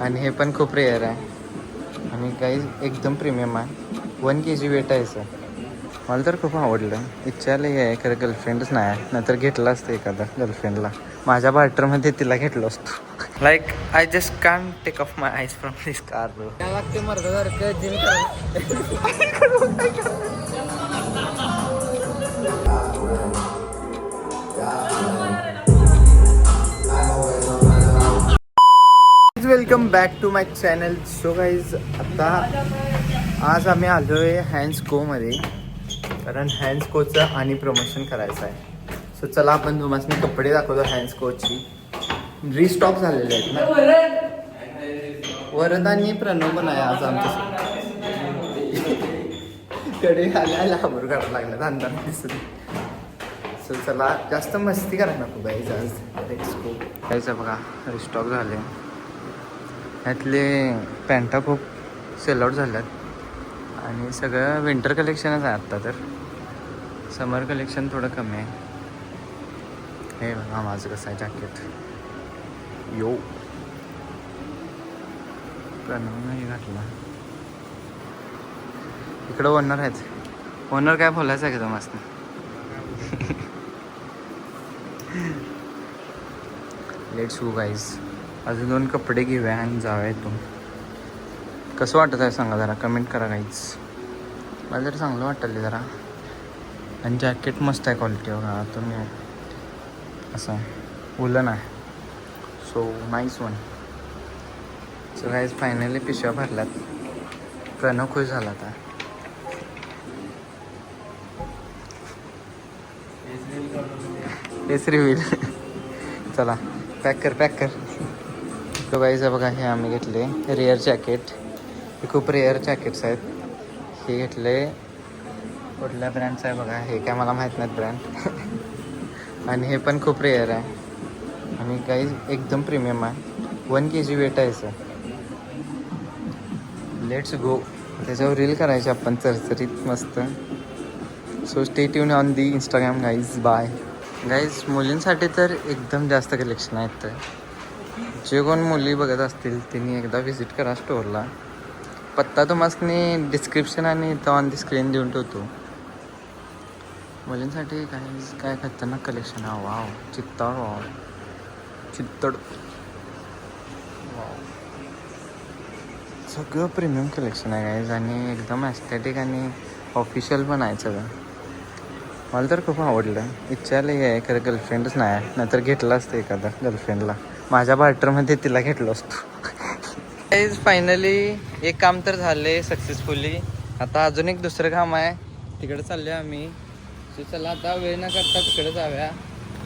आणि हे पण खूप रेअर आहे आणि काही एकदम प्रीमियम आहे. 1 kg वेट आहे सर. मला तर खूप आवडलं. इच्छा लई आहे खरं गर्लफ्रेंडच नाही आहे, नाहीतर घेतलं असतं एखादा गर्लफ्रेंडला. माझ्या बार्टरमध्ये तिला घेतलं असतो. Like I just can't take off my eyes from this car bro. काय लागते मर्दासारखं gym welcome back to my channel. So guys आता आज आम्ही आलो आहे हँड्सकोमध्ये, कारण हँड्सकोचं आणि प्रमोशन करायचं आहे. सो चला आपण तुम्हाला कपडे दाखवतो. हँड्सकोची रिस्टॉक झालेले आहेत ना. वरद आणि प्रणव पण आहे आज आमच्या कडे आल्याला खबर काढायला लागला अंदाज दिसत. सो चला जास्त मस्ती करा नको गाईज आज. Let's go. गाईज बघा रिस्टॉक झाले. ह्यातले पॅन्टा खूप सेल आउट झाल्यात आणि सगळं विंटर कलेक्शनच आहे आत्ता. तर समर कलेक्शन थोडं कमी आहे. हे बघा माझं कसं आहे जॅकेट. यो प्रणवनं हे घातला. इकडं ओनर आहेत. ओनर काय बोलायचं आहे का मस्त. Let's go guys. अजून 2 कपडे घेऊया आणि जाऊया इथून. कसं वाटत आहे सांगा जरा, कमेंट करा गाईज. मला जरा चांगलं वाटलं जरा. आणि जॅकेट मस्त आहे क्वालिटी बघा. तुम्ही असं उलन आहे. So nice one. So guys finally पिशव्या भरल्यात. प्रणव खुश झाला आता. हेच रिव्हील. चला पॅक कर. तो गाईज बघा हे आम्ही घेतले रेअर जॅकेट. हे खूप रेअर जॅकेट्स आहेत. हे घेतले कुठल्या ब्रँडचं आहे बघा. हे काय मला माहीत नाहीत ब्रँड. आणि हे पण खूप रेअर आहे आणि काही एकदम प्रीमियम आहे. 1 kg वेट आहे सर. Let's go. त्याच्यावर रील करायची आपण चरचरीत मस्त. So stay tune on the Instagram guys. Bye guys. मुलींसाठी तर एकदम जास्त कलेक्शन आहेत. तर जे कोण मुली बघत असतील त्यांनी एकदा व्हिजिट करा स्टोअरला. पत्ता तुम्हाला डिस्क्रिप्शन आणि इथं ऑन दी स्क्रीन देऊन ठेवतो. मुलींसाठी काय खतरनाक कलेक्शन आहे. वाव चित्तड वाव. सगळं प्रीमियम कलेक्शन आहे गाईज आणि एकदम ॲस्थेटिक आणि ऑफिशियल पण आहे सगळं. मला तर खूप आवडलं. इच्छा लई आहे खरं गर्लफ्रेंडच नाही आहे, नाहीतर घेतलं असतं एखादा गर्लफ्रेंडला. माझ्या बार्टरमध्ये तिला घेतलं असतो. गाईज फायनली एक काम तर झाले सक्सेसफुली. आता अजून एक दुसरं काम आहे. तिकडे चाललो आम्ही. सो चला आता वेळ न करता तिकडे जाऊया.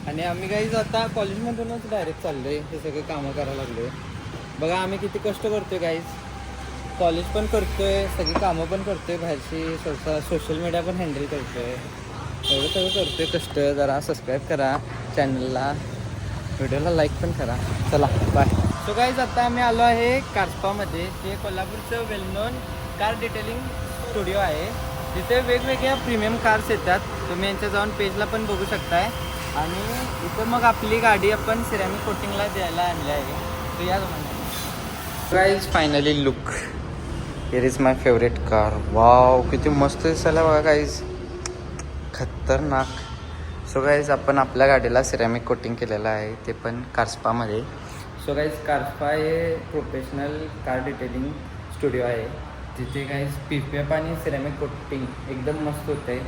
आणि आम्ही गाईज आता कॉलेजमधूनच डायरेक्ट चाललो आहे. हे सगळे कामं करायला लागलो. बघा आम्ही किती कष्ट करतोय गाईज. कॉलेज पण करतोय, सगळी कामं पण करतोय, बाहेरची सोशल मीडिया पण हँडल करतोय. एवढं सगळं करतोय कष्ट. जरा सबस्क्राईब करा चॅनलला, व्हिडिओला लाईक पण करा. चला बाय. सो गाईज आता आम्ही आलो आहे कार्सपामध्ये. ते कोल्हापूरचं वेल नोन कार डिटेलिंग स्टुडिओ आहे. तिथे वेगवेगळ्या प्रीमियम कार्स येतात. तुम्ही यांच्या जाऊन पेजला पण बघू शकताय. आणि इथं मग आपली गाडी आपण सिरॅमिक कोटिंगला द्यायला आणली आहे. तर या guys finally look. Here is my favourite car. Wow किती मस्त दिसायला बघा गाईज, खतरनाक. सो गाईज आपण आपल्या गाडीला सिरॅमिक कोटिंग केलेलं आहे, ते पण कार्सपामध्ये. सो गाईज कार्सपा हे प्रोफेशनल कार डिटेलिंग स्टुडिओ आहे. तिथे गाईज PPF आणि सिरॅमिक कोटिंग एकदम मस्त होतं आहे.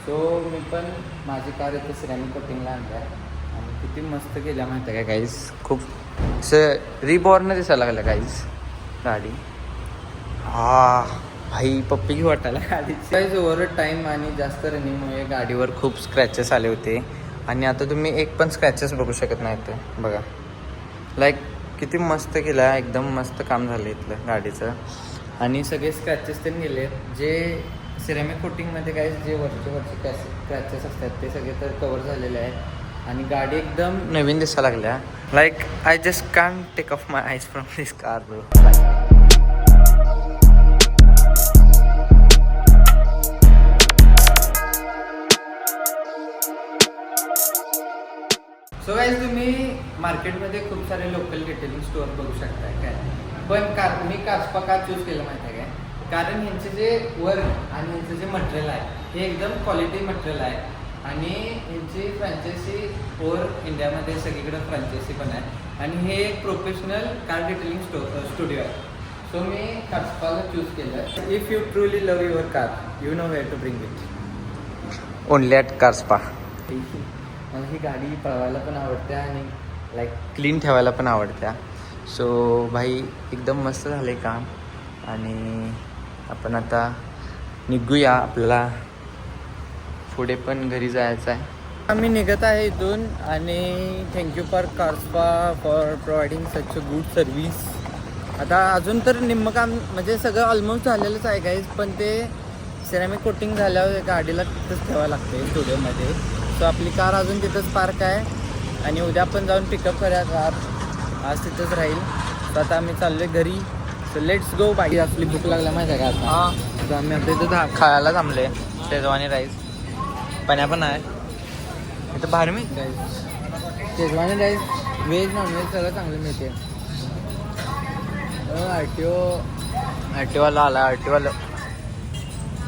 सो मी पण माझी कार इथे सिरॅमिक कोटिंगला आणली आहे आणि किती मस्त केल्या माहिती आहे का गाईज. खूप असं रिबॉर्न दिसायला लागलं गाईज गाडी. भाई पप्पी घेऊ वाटायला गाडी. गाईज ओव्हर टाईम आणि जास्त रनिंगमुळे गाडीवर खूप स्क्रॅचेस आले होते. आणि आता तुम्ही एक पण स्क्रॅचेस बघू शकत नाही ते बघा. लाईक किती मस्त केलं. एकदम मस्त काम झालं इथलं गाडीचं. आणि सगळे स्क्रॅचेस ते गेले जे सिरॅमिक कोटिंगमध्ये काय जे वरचे स्क्रॅचेस असतात ते सगळे तर कवर झालेले आहेत. आणि गाडी एकदम नवीन दिसायला लागल्या. Like I just can't take off my eyes from this car bro. So guys तुम्ही मार्केटमध्ये खूप सारे लोकल डिटेलिंग स्टोअर बघू शकताय काय. पण मी काचपा का चूज केलं माहिती आहे काय? कारण ह्यांचे जे वर्क आणि ह्यांचं जे मटेरियल आहे हे एकदम क्वालिटी मटेरियल आहे आणि ह्यांची फ्रँचायसी ओव्हर इंडियामध्ये सगळीकडे फ्रँचायसी पण आहे आणि हे एक प्रोफेशनल कार डिटेलिंग स्टुडिओ आहे. सो मी काचपाला चूज केलं. If you truly love your car you know where to bring it only at Car Spa. मला ही गाडी पळवायला पण आवडते आणि लाईक क्लीन ठेवायला पण आवडत्या. सो भाई एकदम मस्त झाले काम आणि आपण आता निघूया. आपल्याला पुढे पण घरी जायचं आहे. आम्ही निघत आहे इथून आणि thank you for Car Spa for providing such a good service. आता अजून तर निम्मं काम म्हणजे सगळं ऑलमोस्ट झालेलंच आहे गाईज, पण ते सिरॅमिक कोटिंग झाल्यावर गाडीला तिथंच ठेवावं लागते स्टुडिओमध्ये. सो आपली कार अजून तिथंच पार्क आहे आणि उद्या आपण जाऊन पिकअप करूया कार. आज तिथंच राहील. तर आता आम्ही चाललो आहे घरी. So let's go. बाकी आपली भूक लागल्या माहिती आहे का आता. तर आम्ही आता इथं खायला थांबले. शेजवानी राईस पाण्या पण आहे इथं भारी मिळते. Rice Shejwani rice veg non veg सगळं चांगलं मिळते. आरटीओवाला आला. आरटीओवाला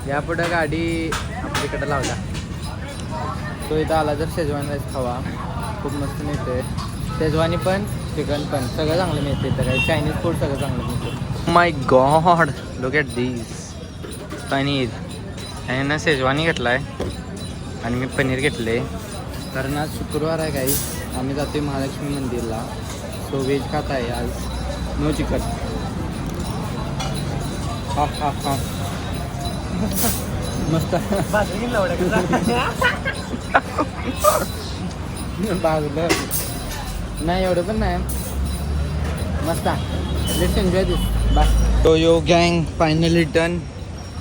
यापुढं गाडी आपल्याकडे लावला. तो इथं आला तर शेजवानी राईस खावा. खूप मस्त मिळते. शेजवानी पण चिकन पण सगळं चांगलं मिळते. तर काही चायनीज फूड सगळं चांगलं मिळते. माय गॉड लुक ॲट दिस पनीर. आणि ना शेजवानी घेतला आहे आणि मी पनीर घेतले कारण आज शुक्रवार आहे काही. आम्ही जातो महालक्ष्मी मंदिरला. सो व्हेज खात आहे आज. No chicken. हा हा हा मस्त बाजलं नाही एवढं पण नाही. मस्त. Let's enjoy this. बाय. तो यो गँग फायनली डन.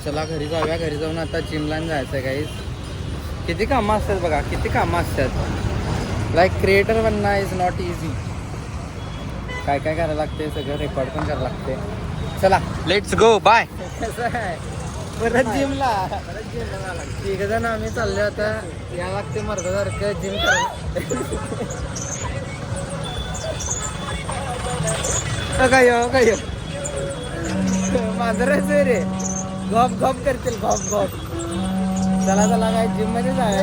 चला घरी जाऊया. घरी जाऊन आता जिमला जायचं आहे काही. किती कामं असतात बघा. किती कामं असतात. लाईक क्रिएटर बनणं इज नॉट इझी. काय काय करायला लागते सगळं रेकॉर्ड पण करायला लागते. चला लेट्स गो. बाय. कसं आहे परत जिमला ठीक जण आम्ही चाललो आता. या लागते मर्दासारखं जिम करायला. काय मांजराच रे. गॉप गॉप करतील. गॉप गॉप. चला चला काय जिम मध्ये जाय.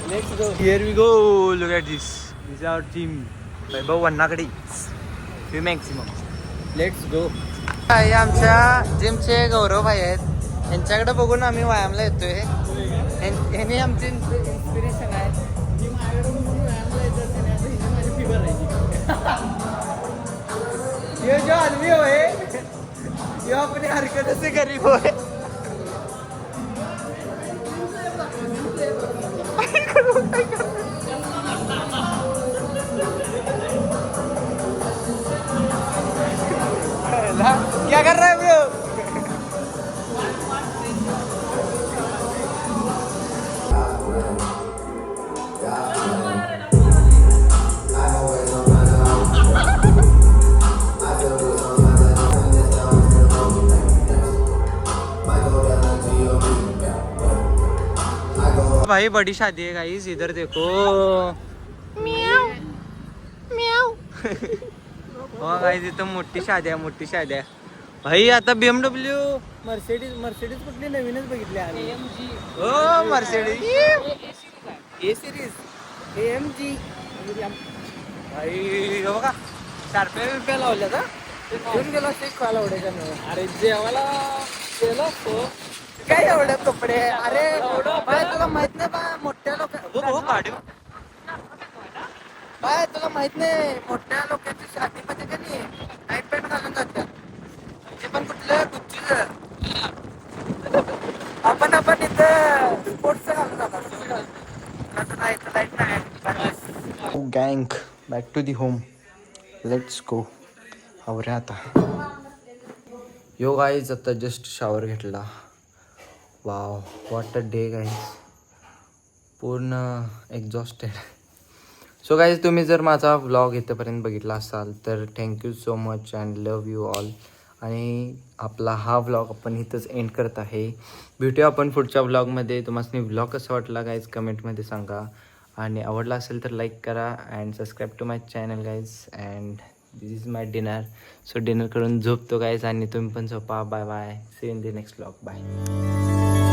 Let's go. Here we go. Look at this. This our gym. Vaibhav वन्नाकडे मॅक्सिमम. Let's go. हे आमच्या जिमचे गौरव भाई आहेत. यांच्याकडे बघून आम्ही व्यायामला येतोय. ह्याने आमचे इन्स्पिरेशन आहे. जी माझ्याकडे बघून व्यायामला येतात त्याने आता हिने माझी फी भरायची. ये जो आदमी होय ये अपनी हरकतों से गरीब होय. क्या कर रहा है ब्रो? भाई बड़ी शादी है गाइस. इधर देखो. म्याऊ म्याऊ. हो गाइस इथं मोठी शादी आहे. मोठी शादी आहे भाई. आता BMW मर्सिडीज कुठली नवीनच बघितली आम्ही. हो मर्सिडीज ए सिरीज AMG भाई. बघा 4 रुपया लावल्या का घेऊन गेलो असते खायला ओढायच्या. अरे जेवायला गेलो असतो काय एवढे कपडे. अरे बाय तुला माहित नाही बा मोठ्या लोक बाय तुला माहित नाही मोठ्या लोकांच्या शादीमध्ये का नाही नाईट पॅन्ट घालून जातात. ते पण कुठलं गुच्चीचं. आपण इथं स्पोर्ट्सचं घालून जातात. गँग back to the home. Let's go. आवरे आता. यो गाईज आता जस्ट शावर घेतला. Wow what a day guys. पूर्ण एक्झॉस्टेड. सो गाईज तुम्ही जर माझा व्लॉग इथंपर्यंत बघितला असाल तर thank you so much and love you all. आणि आपला हा व्लॉग आपण इथंच एंड करत आहे. भेटूया आपण पुढच्या व्लॉगमध्ये. तुम्हाला व्लॉग कसा वाटला गाईज कमेंटमध्ये सांगा. आणि आवडला असेल तर लाईक करा and subscribe to my channel guys. And this is my dinner. So dinner करून झोपतो गाईज आणि तुम्ही पण झोपा. Bye bye. See in the next vlog. Bye.